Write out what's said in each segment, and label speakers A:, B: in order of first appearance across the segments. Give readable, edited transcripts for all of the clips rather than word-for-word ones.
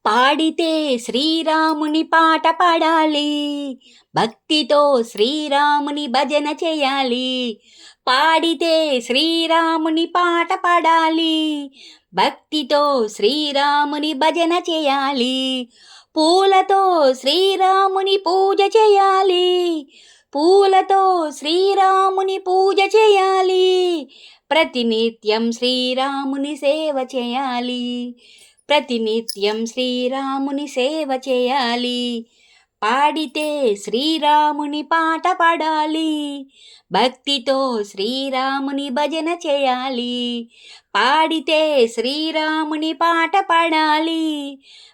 A: పాడితే శ్రీరాముని పాట పాడాలి, భక్తితో శ్రీరాముని భజన చేయాలి. పాడితే శ్రీరాముని పాట పాడాలి, భక్తితో శ్రీరాముని భజన చేయాలి. పూలతో శ్రీరాముని పూజ చేయాలి, పూలతో శ్రీరాముని పూజ చేయాలి. ప్రతినిత్యం శ్రీరాముని సేవ చేయాలి, ప్రతినిత్యం శ్రీరాముని సేవ చేయాలి. పాడితే శ్రీరాముని పాట పాడాలి, భక్తితో శ్రీరాముని భజన చేయాలి. పాడితే శ్రీరాముని పాట పాడాలి,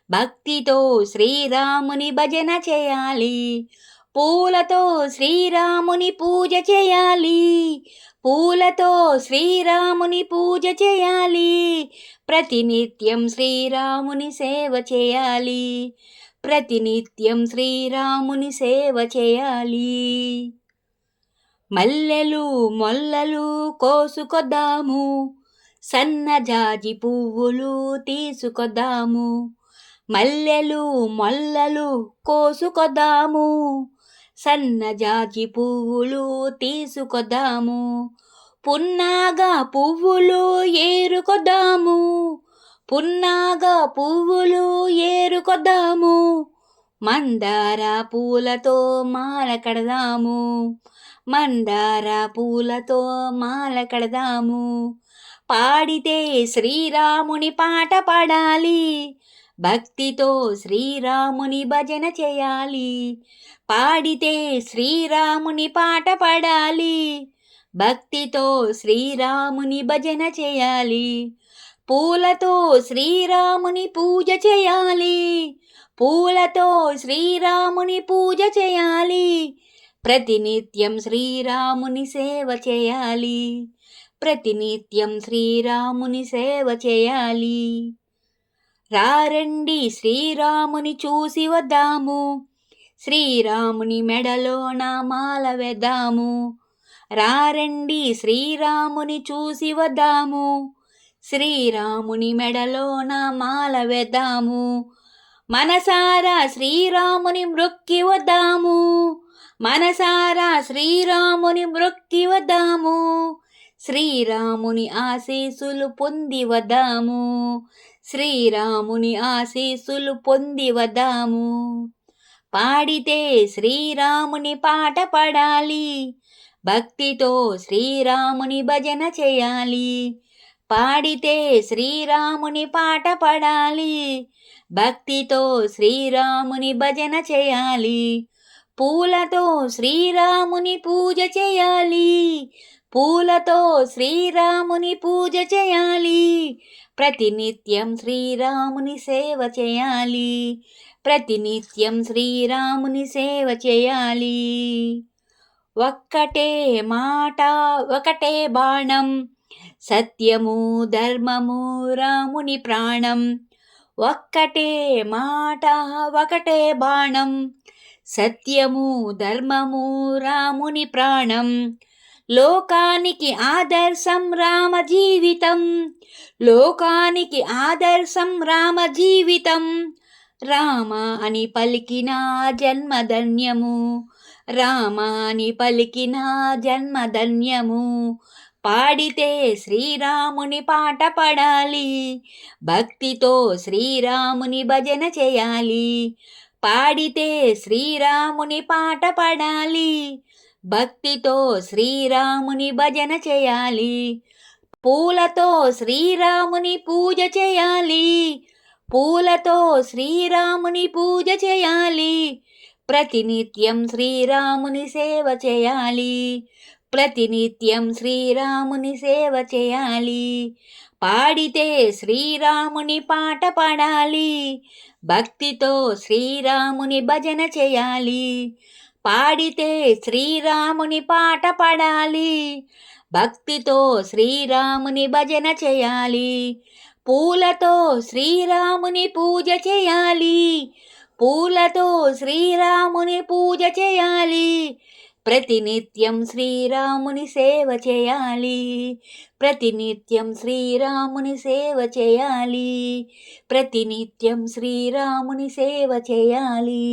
A: భక్తితో శ్రీరాముని భజన చేయాలి. పూలతో శ్రీరాముని పూజ చేయాలి, పూలతో శ్రీరాముని పూజ చేయాలి. ప్రతినిత్యం శ్రీరాముని సేవ చేయాలి, ప్రతినిత్యం శ్రీరాముని సేవ చేయాలి. మల్లెలు మొల్లలు కోసుకొద్దాము, సన్నజాజి పువ్వులు తీసుకొద్దాము. మల్లెలు మొల్లలు కోసుకొద్దాము, సన్నజాజి పువ్వులు తీసుకొద్దాము. పున్నాగా పువ్వులు ఏరుకొద్దాము, పున్నాగా పువ్వులు ఏరుకొద్దాము. మందార పూలతో మాల కడదాము, మందార పూలతో మాల కడదాము. పాడితే శ్రీరాముని పాట పాడాలి, భక్తితో శ్రీరాముని భజన చేయాలి. పాడితే శ్రీరాముని పాట పాడాలి, భక్తితో శ్రీరాముని భజన చేయాలి. పూలతో శ్రీరాముని పూజ చేయాలి, పూలతో శ్రీరాముని పూజ చేయాలి. ప్రతినిత్యం శ్రీరాముని సేవ చేయాలి, ప్రతినిత్యం శ్రీరాముని సేవ చేయాలి. రారండి శ్రీరాముని చూసి వద్దాము, శ్రీరాముని మెడలో నామాల వేద్దాము. రారండి శ్రీరాముని చూసి వద్దాము, శ్రీరాముని మెడలో నామాల వేద్దాము. మనసారా శ్రీరాముని మ్రొక్కి వద్దాము, మనసారా శ్రీరాముని మ్రొక్కి వద్దాము. శ్రీరాముని ఆశీస్సులు పొంది వద్దాము, శ్రీరాముని ఆశీస్సులు పొంది వద్దాము. పాడితే శ్రీరాముని పాట పాడాలి, భక్తితో శ్రీరాముని భజన చేయాలి. పాడితే శ్రీరాముని పాట పాడాలి, భక్తితో శ్రీరాముని భజన చేయాలి. పూలతో శ్రీరాముని పూజ చేయాలి, పూలతో శ్రీరాముని పూజ చేయాలి. ప్రతినిత్యం శ్రీరాముని సేవ చేయాలి, ప్రతినిత్యం శ్రీరాముని సేవ చేయాలి. ఒక్కటే మాట ఒకటే బాణం, సత్యము ధర్మము రాముని ప్రాణం. ఒక్కటే మాట ఒకటే బాణం, సత్యము ధర్మము రాముని ప్రాణం. లోకానికి ఆదర్శం రామ జీవితం, లోకానికి ఆదర్శం రామ జీవితం. రామ అని పలికిన జన్మధన్యము, రామ అని పలికిన జన్మధన్యము. పాడితే శ్రీరాముని పాట పాడాలి, భక్తితో శ్రీరాముని భజన చేయాలి. పాడితే శ్రీరాముని పాట పాడాలి, భక్తితో శ్రీరాముని భజన చేయాలి. పూలతో శ్రీరాముని పూజ చేయాలి, పూలతో శ్రీరాముని పూజ చేయాలి. ప్రతినిత్యం శ్రీరాముని సేవ చేయాలి, ప్రతినిత్యం శ్రీరాముని సేవ చేయాలి. పాడితే శ్రీరాముని పాట పాడాలి, భక్తితో శ్రీరాముని భజన చేయాలి. పాడితే శ్రీరాముని పాట పాడాలి, భక్తితో శ్రీరాముని భజన చేయాలి. పూలతో శ్రీరాముని పూజ చేయాలి, పూలతో శ్రీరాముని పూజ చేయాలి. ప్రతినిత్యం శ్రీరాముని సేవ చేయాలి. ప్రతినిత్యం శ్రీరాముని సేవ చేయాలి. ప్రతినిత్యం శ్రీరాముని సేవ చేయాలి.